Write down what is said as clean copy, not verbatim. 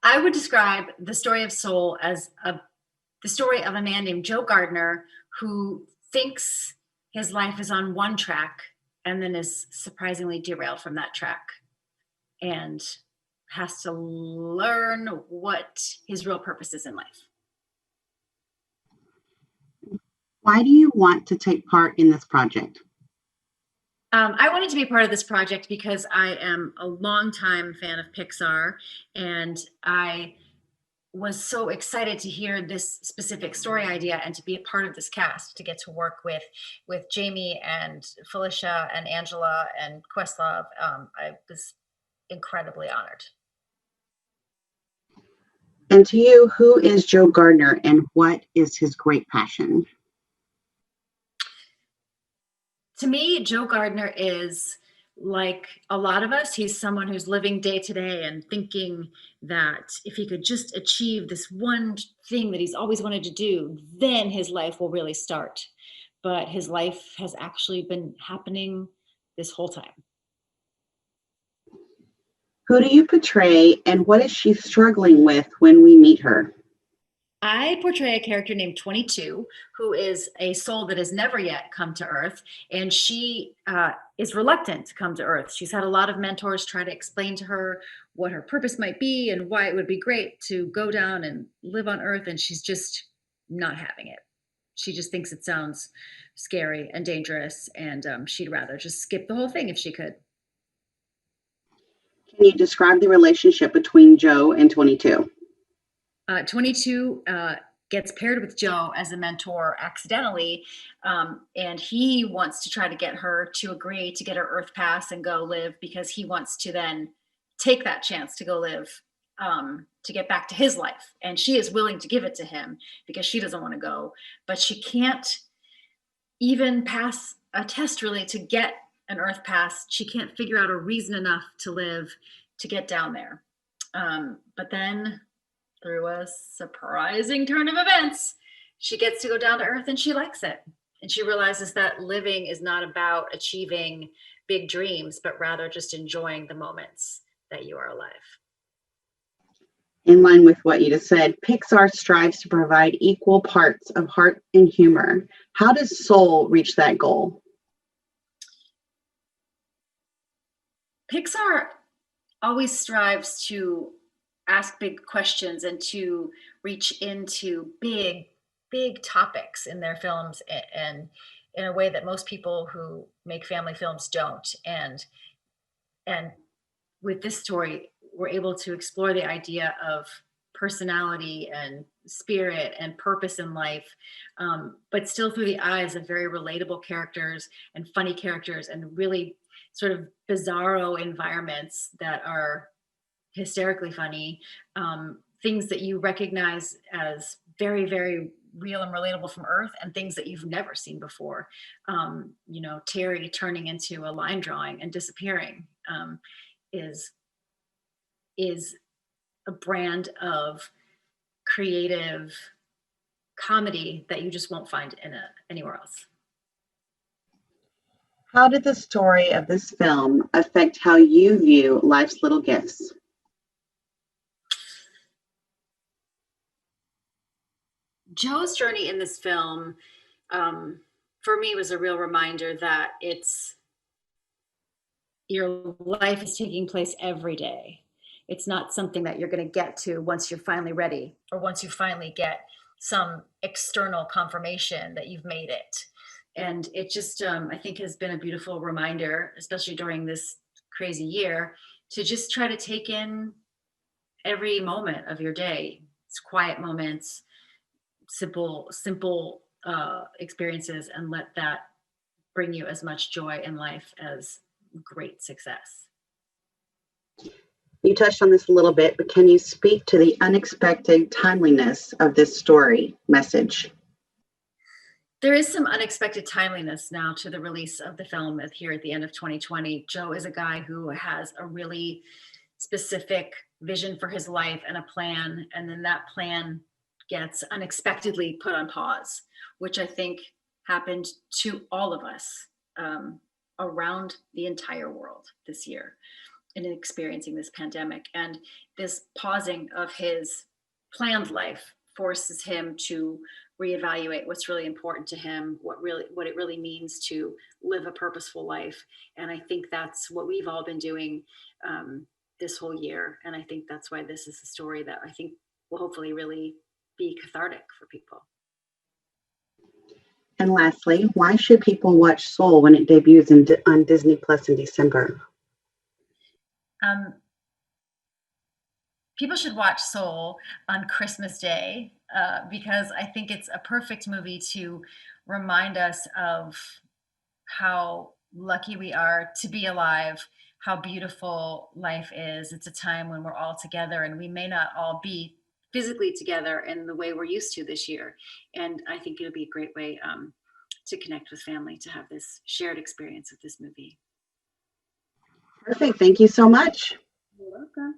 I would describe the story of Soul as the story of a man named Joe Gardner who thinks his life is on one track and then is surprisingly derailed from that track and has to learn what his real purpose is in life. Why do you want to take part in this project? I wanted to be part of this project because I am a longtime fan of Pixar, and I was so excited to hear this specific story idea and to be a part of this cast, to get to work with Jamie and Felicia and Angela and Questlove. I was incredibly honored. And to you, who is Joe Gardner and what is his great passion? To me, Joe Gardner is like a lot of us. He's someone who's living day to day and thinking that if he could just achieve this one thing that he's always wanted to do, then his life will really start. But his life has actually been happening this whole time. Who do you portray and what is she struggling with when we meet her? I portray a character named 22, who is a soul that has never yet come to Earth, and she is reluctant to come to Earth. She's had a lot of mentors try to explain to her what her purpose might be and why it would be great to go down and live on Earth, and she's just not having it. She just thinks it sounds scary and dangerous, and she'd rather just skip the whole thing if she could. Can you describe the relationship between Joe and 22? 22 gets paired with Joe as a mentor accidentally, and he wants to try to get her to agree to get her Earth pass and go live, because he wants to then take that chance to go live, to get back to his life. And she is willing to give it to him because she doesn't want to go, but she can't even pass a test really to get an Earth pass. She can't figure out a reason enough to live to get down there. But then, through a surprising turn of events, she gets to go down to Earth and she likes it. And she realizes that living is not about achieving big dreams, but rather just enjoying the moments that you are alive. In line with what you just said, Pixar strives to provide equal parts of heart and humor. How does Soul reach that goal? Pixar always strives to ask big questions and to reach into big topics in their films, and in a way that most people who make family films don't. And with this story, we're able to explore the idea of personality and spirit and purpose in life, but still through the eyes of very relatable characters and funny characters and really sort of bizarro environments that are hysterically funny, things that you recognize as very real and relatable from Earth, and things that you've never seen before. Terry turning into a line drawing and disappearing, is a brand of creative comedy that you just won't find anywhere else. How did the story of this film affect how you view life's little gifts? Joe's journey in this film, for me, was a real reminder that your life is taking place every day. It's not something that you're going to get to once you're finally ready, or once you finally get some external confirmation that you've made it. And it just, I think, has been a beautiful reminder, especially during this crazy year, to just try to take in every moment of your day. It's quiet moments, simple experiences, and let that bring you as much joy in life as great success. You touched on this a little bit, but can you speak to the unexpected timeliness of this story message? There is some unexpected timeliness now to the release of the film here at the end of 2020. Joe is a guy who has a really specific vision for his life and a plan, and then that plan gets unexpectedly put on pause, which I think happened to all of us, around the entire world this year. in experiencing this pandemic. And this pausing of his planned life forces him to reevaluate what's really important to him, what it really means to live a purposeful life. And I think that's what we've all been doing this whole year. And I think that's why this is a story that I think will hopefully really be cathartic for people. And lastly, why should people watch Soul when it debuts on Disney Plus in December? Um, People should watch Soul on Christmas Day because I think it's a perfect movie to remind us of how lucky we are to be alive, how beautiful life is. It's a time when we're all together, and we may not all be physically together in the way we're used to this year. And I think it'll be a great way to connect with family, to have this shared experience with this movie. Perfect. Thank you so much. You're welcome.